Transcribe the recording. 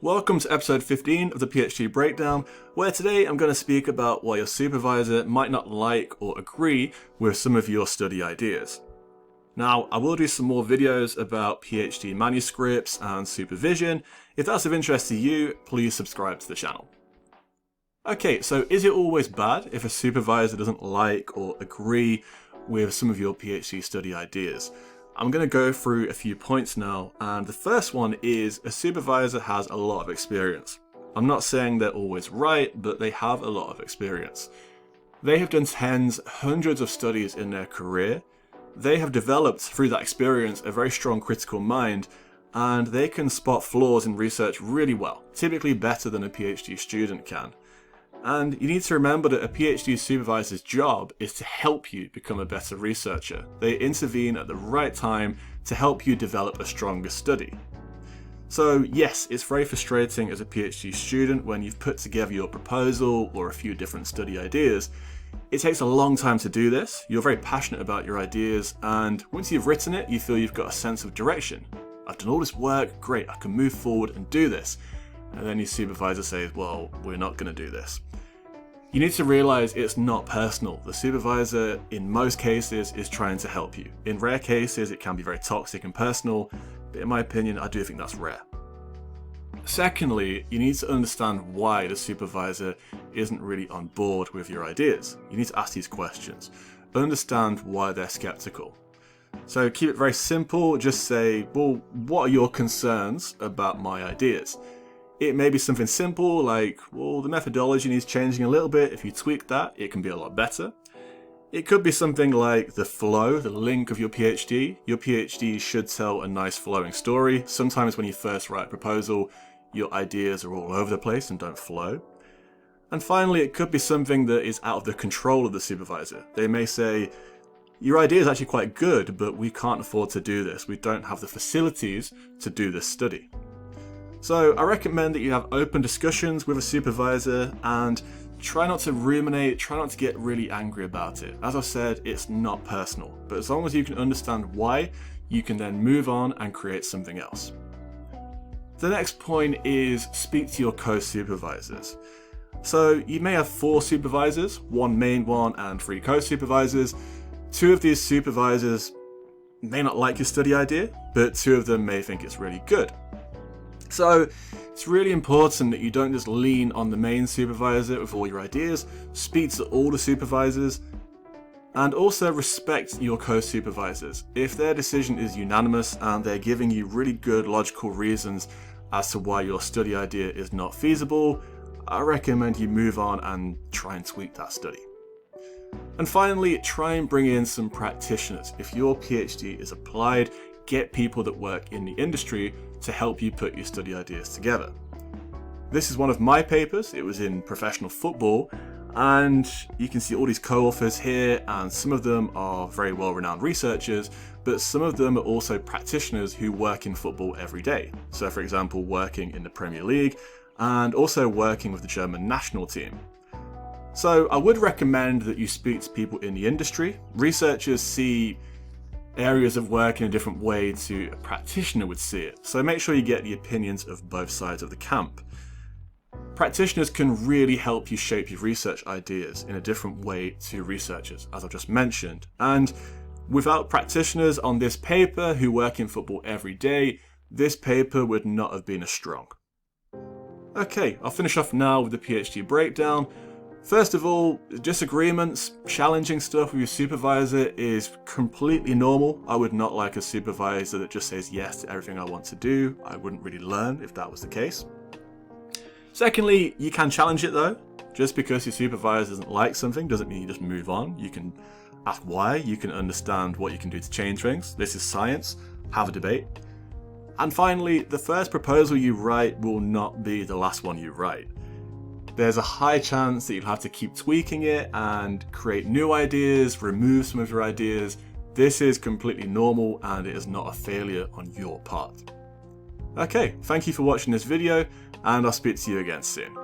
Welcome to episode 15 of the PhD Breakdown, where today I'm going to speak about why your supervisor might not like or agree with some of your study ideas. Now, I will do some more videos about PhD manuscripts and supervision. If that's of interest to you, please subscribe to the channel. Okay, so is it always bad if a supervisor doesn't like or agree with some of your PhD study ideas? I'm going to go through a few points now, and the first one is a supervisor has a lot of experience. I'm not saying they're always right, but they have a lot of experience. They have done tens, hundreds of studies in their career. They have developed through that experience a very strong critical mind, and they can spot flaws in research really well, typically better than a PhD student can. And you need to remember that a PhD supervisor's job is to help you become a better researcher. They intervene at the right time to help you develop a stronger study. So yes, it's very frustrating as a PhD student when you've put together your proposal or a few different study ideas. It takes a long time to do this. You're very passionate about your ideas, and once you've written it, you feel you've got a sense of direction. I've done all this work, great, I can move forward and do this. And then your supervisor says, well, we're not going to do this. You need to realize it's not personal. The supervisor, in most cases, is trying to help you. In rare cases, it can be very toxic and personal, but in my opinion, I do think that's rare. Secondly, you need to understand why the supervisor isn't really on board with your ideas. You need to ask these questions. Understand why they're skeptical. So keep it very simple. Just say, well, what are your concerns about my ideas? It may be something simple like, well, the methodology needs changing a little bit. If you tweak that, it can be a lot better. It could be something like the flow, the link of your PhD. Your PhD should tell a nice flowing story. Sometimes when you first write a proposal, your ideas are all over the place and don't flow. And finally, it could be something that is out of the control of the supervisor. They may say, your idea is actually quite good, but we can't afford to do this. We don't have the facilities to do this study. So I recommend that you have open discussions with a supervisor and try not to ruminate, try not to get really angry about it. As I said, it's not personal, but as long as you can understand why, you can then move on and create something else. The next point is speak to your co-supervisors. So you may have 4 supervisors, 1 main one and 3 co-supervisors. 2 of these supervisors may not like your study idea, but 2 of them may think it's really good. So it's really important that you don't just lean on the main supervisor with all your ideas. Speak to all the supervisors, and also respect your co-supervisors. If their decision is unanimous and they're giving you really good logical reasons as to why your study idea is not feasible, I recommend you move on and try and tweak that study. And finally, try and bring in some practitioners. If your PhD is applied, get people that work in the industry to help you put your study ideas together. This is one of my papers. It was in professional football, and you can see all these co-authors here, and some of them are very well-renowned researchers, but some of them are also practitioners who work in football every day. So for example, working in the Premier League and also working with the German national team. So I would recommend that you speak to people in the industry. Researchers see areas of work in a different way to a practitioner would see it. So make sure you get the opinions of both sides of the camp. Practitioners can really help you shape your research ideas in a different way to researchers, as I've just mentioned. And without practitioners on this paper who work in football every day, this paper would not have been as strong. Okay, I'll finish off now with the PhD breakdown. First of all, disagreements, challenging stuff with your supervisor is completely normal. I would not like a supervisor that just says yes to everything I want to do. I wouldn't really learn if that was the case. Secondly, you can challenge it though. Just because your supervisor doesn't like something doesn't mean you just move on. You can ask why, you can understand what you can do to change things. This is science, have a debate. And finally, the first proposal you write will not be the last one you write. There's a high chance that you'll have to keep tweaking it and create new ideas, remove some of your ideas. This is completely normal and it is not a failure on your part. Okay, thank you for watching this video, and I'll speak to you again soon.